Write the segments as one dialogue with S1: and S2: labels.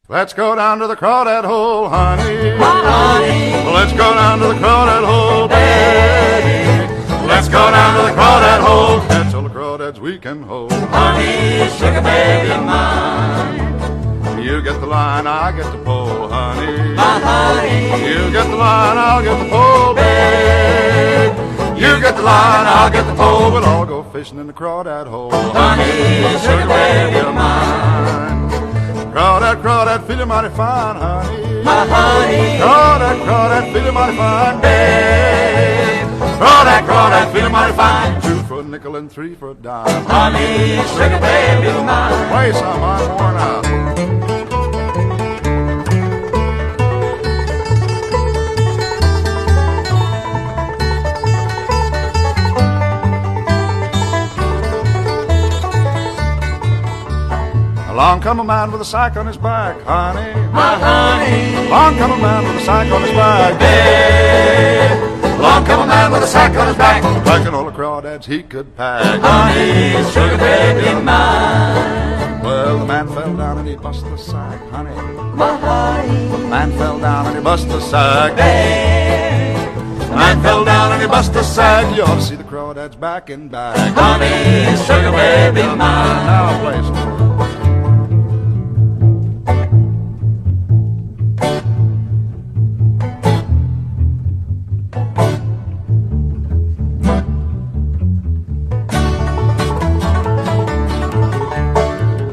S1: Let's go down to the crawdad hole, honey.
S2: Honey,
S1: Let's go down to the crawdad hole, baby. Let's go down to the crawdad hole. Catch all the crawdads we can hold.
S2: honey, sugar baby mine.
S1: You get the line, I get the pole, honey.
S2: My honey,
S1: You get the line, I'll get the pole, babe. You get the line, I'll get the pole. We'll all go fishing in the crawdad hole,
S2: honey, sugar baby mine.
S1: Crawdad, crawdad, feeling mighty fine, honey.
S2: My honey,
S1: Crawdad, crawdad, feeling mighty fine, babe. Crawdad, crawdad, feeling mighty fine. 2 for a nickel and 3 for a dime.
S2: honey, sugar baby mine.
S1: Play some, I'm worn out. Along come a man with a sack on his back, honey.
S2: My honey,
S1: Along come a man with a sack on his back,
S2: babe. Along come a man with a sack on his back.
S1: packing all the crawdads he could pack.
S2: Honey, sugar baby mine.
S1: Well, the man fell down and he bust the sack, honey.
S2: My honey,
S1: The man fell down and he bust the sack.
S2: babe.
S1: The man fell down and he bust the sack. You ought to see the crawdads back and back.
S2: Honey, sugar baby mine.
S1: Now play some more.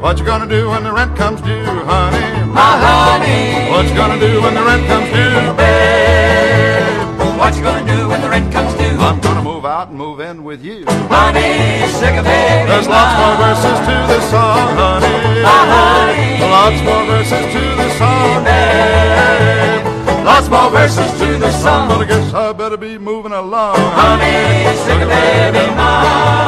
S1: What you gonna do when the rent comes due, honey?
S2: My honey,
S1: What you gonna do when the rent comes due, babe?
S2: what you gonna do when the rent comes due?
S1: I'm gonna move out and move in with you.
S2: Honey, sugar baby
S1: There's lots more verses to this song, honey.
S2: honey.
S1: Lots more verses to this song, babe. Lots more verses to this song. But I guess I better be moving along,
S2: Honey, sugar baby mine.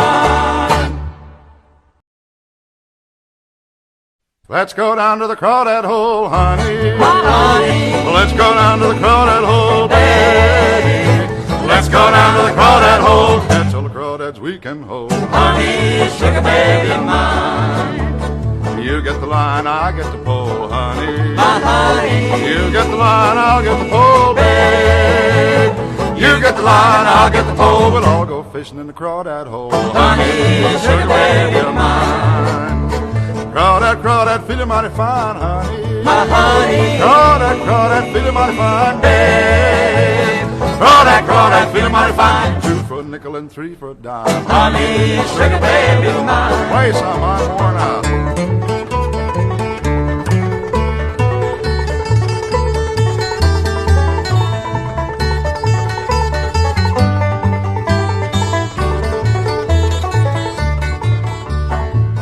S1: Let's go down to the crawdad hole, honey.
S2: Honey,
S1: Let's go down to the crawdad hole, baby. Let's go down to the crawdad hole. Catch all the crawdads we can hold.
S2: honey, sugar baby mine.
S1: You get the line, I get the pole, honey.
S2: My honey,
S1: You get the line, I'll get the pole, babe. You get the line, I'll get the pole. We'll all go fishing in the crawdad hole,
S2: honey, sugar baby mine.
S1: Crawdad, crawdad, feeling mighty fine, honey.
S2: My honey,
S1: Crawdad, crawdad, feeling mighty fine, babe. Crawdad, crawdad, feeling mighty fine. 2 for a nickel and 3 for a dime.
S2: honey, sugar baby mine.
S1: Play some, I'm worn out.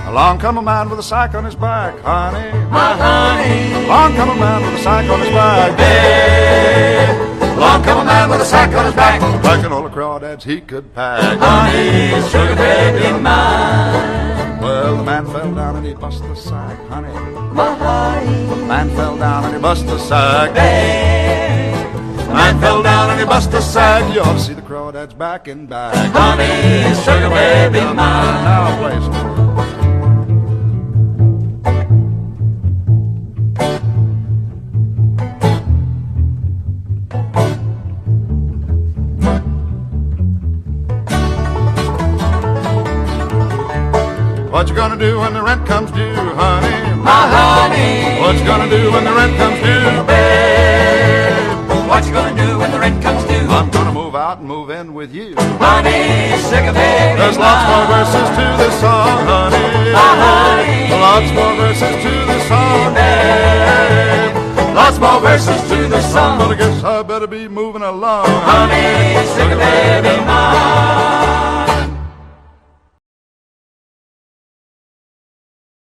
S1: Along come a man with a sack on his back, honey.
S2: My honey,
S1: Along come a man with a sack on his back,
S2: babe. Along come a man with a sack on his back.
S1: packing all the crawdads he could pack.
S2: Honey, sugar baby mine.
S1: Well, the man fell down and he bust the sack, honey.
S2: My honey,
S1: The man fell down and he bust the sack.
S2: babe.
S1: The man fell down and he bust the sack. You ought to see the crawdads back and back.
S2: Honey, sugar baby mine.
S1: Now play some more. What you gonna do when the rent comes due, honey?
S2: My honey,
S1: What you gonna do when the rent comes due, babe?
S2: what you gonna do when the rent comes due?
S1: I'm gonna move out and move in with you.
S2: Honey, sugar baby
S1: There's lots more verses to this song, honey.
S2: honey.
S1: Lots more verses to this song, babe. Lots more verses to this song. But I guess I better be moving along,
S2: Honey, sugar baby mine.